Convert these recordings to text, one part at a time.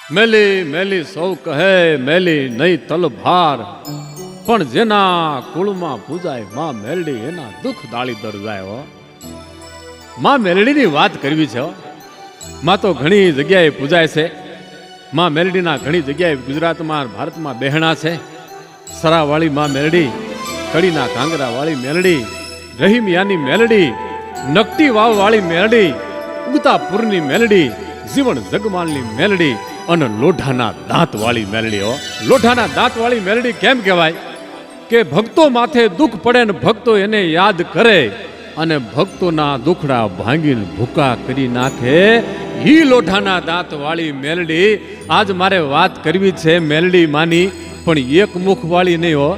મેલી મેલી સૌ કહે મેલી નહીં તલભાર, પણ જેના કુળમાં પૂજાય માં મેલડી એના દુઃખ દાળી દર જાય. હો માં મેલડીની વાત કરવી છે. માં તો ઘણી જગ્યાએ પૂજાય છે. માં મેલડીના ઘણી જગ્યાએ ગુજરાતમાં ભારતમાં બહેણા છે. સરાવાળી માં મેલડી, કડીના કાંગરા વાળી મેલડી, રહીમિયાની મેલડી, નકટી વાવ વાળી મેલડી, ઉગતાપુરની મેલડી, જીવન જગમાલની મેલડી અને લોઢાના દાંત વાળી મેલડી. હો લોઢાના દાંત વાળી મેલડી કેમ કહેવાય કે ભક્તો માથે દુઃખ પડે ને ભક્તો એને યાદ કરે અને ભક્તોના દુખડા ભાંગીને ભૂકા કરી નાખે. ઈ લોઢાના દાંત વાળી મેલડી આજ મારે વાત કરવી છે મેલડી માની, પણ એક મુખ વાળી નહીં. હો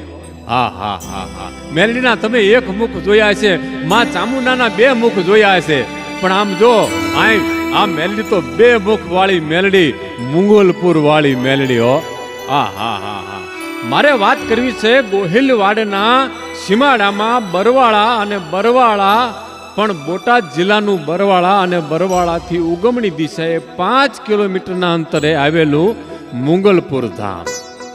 હા હા હા હા મેલડીના તમે એક મુખ જોયા છે, માં ચામુંડાના બે મુખ જોયા છે, પણ આમ જો આ મેલડી તો બે મુખ વાળી મેલડી, મુંગલપુર વાળી મેલડી. હો હા હા હા હા મારે વાત કરવી છે ગોહિલવાડના સીમાડામાં બરવાળા અને બરવાળા, પણ બોટાદ જિલ્લાનું બરવાળા અને બરવાળાથી ઉગમણી દિશાએ 5 કિલોમીટરના અંતરે આવેલું મુંગલપુર ધામ.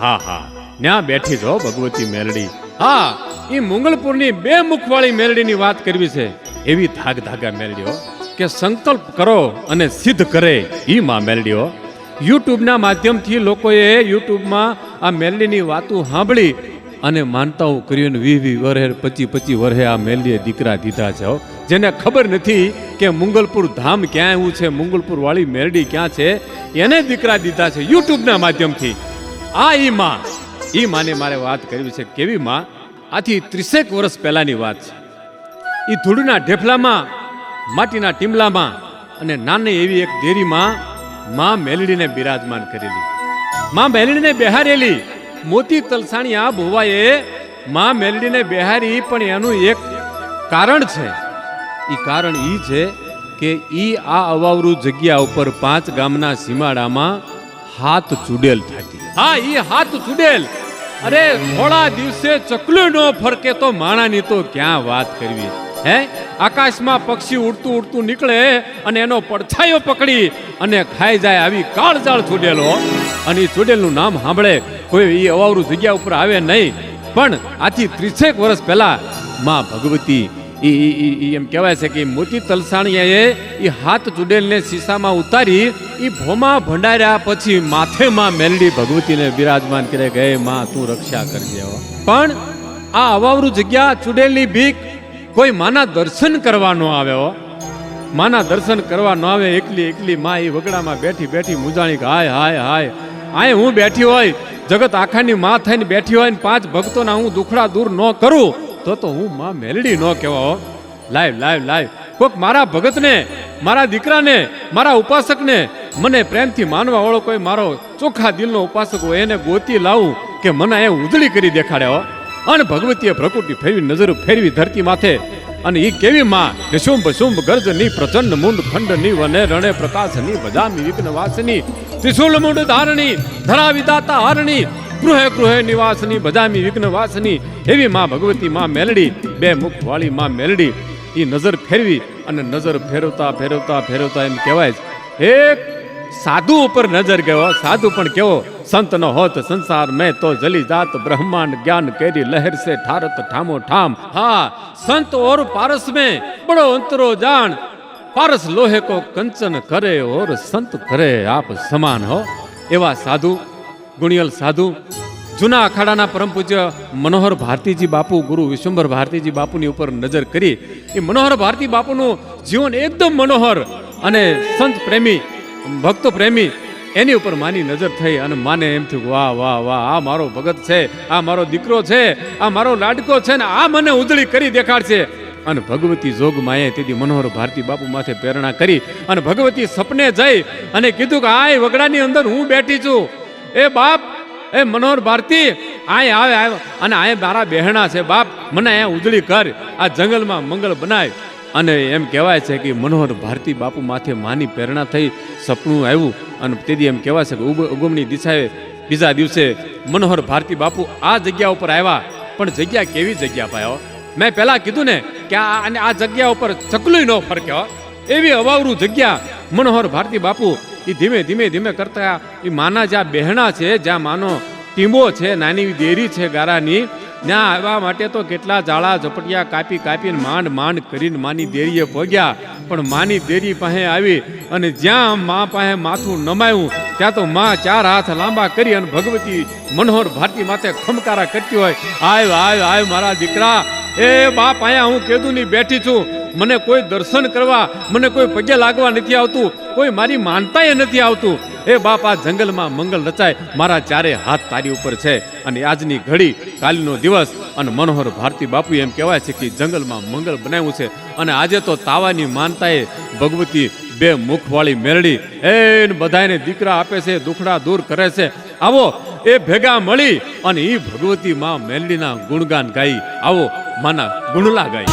હા હા ત્યાં બેઠી છો ભગવતી મેલડી. હા એ મુંગલપુરની બે મુખવાળી મેલડીની વાત કરવી છે. એવી ધાગ ધાગા મેલડીઓ કે સંકલ્પ કરો અને સિદ્ધ કરે ઈ માં મેલડીઓ. યુટ્યુબના માધ્યમથી લોકોએ યુટ્યુબમાં આ મેલડીની વાતો સાંભળી અને માનતાઓ કર્યું. 20 વર્ષે 25 વર્ષે આ મેલડીએ દીકરા દીધા છે. જેને ખબર નથી કે મુંગલપુર ધામ ક્યાં આવ્યું છે, મુંગલપુર વાળી મેલડી ક્યાં છે, એને દીકરા દીધા છે યુટ્યુબના માધ્યમથી. આ ઈ માને મારે વાત કરવી છે. કેવી માં? આથી 30 વર્ષ પહેલાની વાત છે. એ ધૂળના ઢેફલામાં, માટીના ટીમલામાં અને નાની એવી એક દેરીમાં માં મેલડીને બિરાજમાન કરેલી. માં મેલડીને બેહારેલી. મોતી તલસાણિયા ભુવાએ માં મેલડીને બેહારી, પણ એનું એક કારણ છે. એ કારણ ઈ છે કે ઈ આ અવાવરૂ જગ્યા ઉપર 5 ગામના સીમાડામાં હાથ ચૂડેલ થતી. હા ઈ હાથ ચૂડેલ. અરે થોડા દિવસે ચકલું નો ફરકે તો માણાની તો ક્યાં વાત કરવી. હે આકાશમાં પક્ષી ઉડતું ઉડતું નીકળે અને એનો પડછાયો પકડી અને ખાઈ જાય આવી કાળજાળ ચૂડેલો. અને એ ચૂડેલનું નામ સાંભળે કોઈ એ અવાવરૂ જગ્યા ઉપર આવે નહીં. પણ આથી 30 વર્ષ પહેલા માં ભગવતી એમ કહેવાય છે કે મોતી તલસાણીયાએ એ હાથ ચૂડેલને શીશામાં ઉતારી એ ભોમાં ભંડાર્યા પછી માથે માં મેલડી ભગવતીને બિરાજમાન કરે ગયે માં તું રક્ષા કરજે. પણ આ અવાવરૂ જગ્યા ચૂડેલની ભીખ કોઈ માના દર્શન કરવા ન આવે. માના દર્શન કરવા ન આવે. એકલી માં એ વગડામાં બેઠી બેઠી મુજાણી હાય હાય હાય આય હું બેઠી હોય, જગત આખાની માં થઈને બેઠી હોય ને 5 ભક્તોના હું દુખડા દૂર ન કરું તો હું માં મેલડી ન કહેવા. લાઈવ કોક મારા ભગતને, મારા દીકરાને, મારા ઉપાસકને, મને પ્રેમથી માનવા વાળો કોઈ મારો ચોખ્ખા દિલનો ઉપાસક હોય એને ગોતી લાવું કે મને એ ઉજળી કરી દેખાડે. અને ભગવતીએ પ્રકૃતિ ફેરવી નજર ફેરવી ધરતી માથે. અને ઈ કેવી માં નિશુંભ શુંભ ગર્જની પ્રચંડ મુંડ ખંડની વને રણે પ્રકાશની ભજામી વિઘ્ન વાસની ત્રિશુલ મુંડ ધારણી ધરા વિદાતા હારણી ગૃહે ગૃહે નિવાસની ભજામી વિઘ્ન વાસની એવી માં ભગવતી માં મેલડી, બે મુખ વાળી માં મેલડી. ઈ નજર ફેરવી અને નજર ફેરવતા ફેરવતા ફેરવતા એમ કહેવાય એક સાધુ ઉપર નજર ગયો. સાધુ પણ કેવો સંત ન હોત સંસાર મેં તો જલી જાત બ્રહ્માંડ જ્ઞાન કેરી લહેર સે ઠારત ઠામો ઠામ. હા સંત ઓર પારસ में बड़ो अंतरो जान, पारस लोहे को कंचन करे और संत करे आप समान. हो एवा साधु गुणियल साधु જૂના અખાડાના પરમ પૂજ્ય મનોહર ભારતીજી બાપુ, ગુરુ વિશ્વંભર ભારતીજી બાપુની ઉપર નજર કરી. એ મનોહર ભારતી બાપુનું જીવન એકદમ મનોહર અને સંત પ્રેમી, ભક્ત પ્રેમી. એની ઉપર માની નજર થઈ અને માને એમ થયું વાહ વાહ વાહ આ મારો ભગત છે, આ મારો દીકરો છે, આ મારો લાડકો છે ને આ મને ઉજળી કરી દેખાડશે. અને ભગવતી જોગ માએ તેથી મનોહર ભારતી બાપુ માથે પ્રેરણા કરી અને ભગવતી સપને જઈ અને કીધું કે આ વગડાની અંદર હું બેઠી છું. એ બાપ, એ મનોહર ભારતી આય આવે અને આય મારા બહેણા છે બાપ, મને અહીંયા ઉજળી કર, આ જંગલમાં મંગળ બનાય. અને એમ કહેવાય છે કે મનોહર ભારતી બાપુ માથે માની પ્રેરણા થઈ, સપનું આવ્યું અને તેથી એમ કહેવાય છે કે ઉગમની દિશાએ બીજા દિવસે મનોહર ભારતી બાપુ આ જગ્યા ઉપર આવ્યા. પણ જગ્યા કેવી જગ્યા પાયો? મેં પહેલા કીધું ને કે આ જગ્યા ઉપર ચકલું ન ફરક્યો. એવી અવાવરૂ જગ્યા મનોહર ભારતી બાપુ એ ધીમે ધીમે ધીમે કરતા એ માના જ્યાં બહેણા છે, જ્યાં માનો ટીંબો છે, નાની દેરી છે ગારાની, ત્યાં આવવા માટે તો કેટલા જાળા ઝપટિયા કાપી કાપીને માંડ માંડ કરીને માની દેરીએ પહોંચ્યા. પણ માની દેરી પાસે આવી અને જ્યાં મા પાસે માથું નમાયું ત્યાં તો મા ચાર હાથ લાંબા કરી અને ભગવતી મનોહર ભારતી માથે ખમકારા કરતી હોય, આવ આવ આવ મારા દીકરા, એ બાપ અહીંયા હું કેદુની બેઠી છું, મને કોઈ દર્શન કરવા, મને કોઈ પગે લાગવા નથી આવતું, કોઈ મારી માનતાએ નથી આવતું. એ બાપ આ જંગલમાં મંગલ રચાય, મારા ચારે હાથ તારી ઉપર છે. અને આજની ઘડી કાલનો દિવસ અને મનોહર ભારતી બાપુ એમ કહેવાય છે કે જંગલમાં મંગલ બનાવ્યું છે. અને આજે તો તાવાની માનતાએ ભગવતી બે મુખવાળી મેરડી એને બધાને દીકરા આપે છે, દુખડા દૂર કરે છે. આવો એ ભેગા મળી અને એ ભગવતી માં મેરડીના ગુણગાન ગાઈ, આવો માના ગુણલા ગાઈ.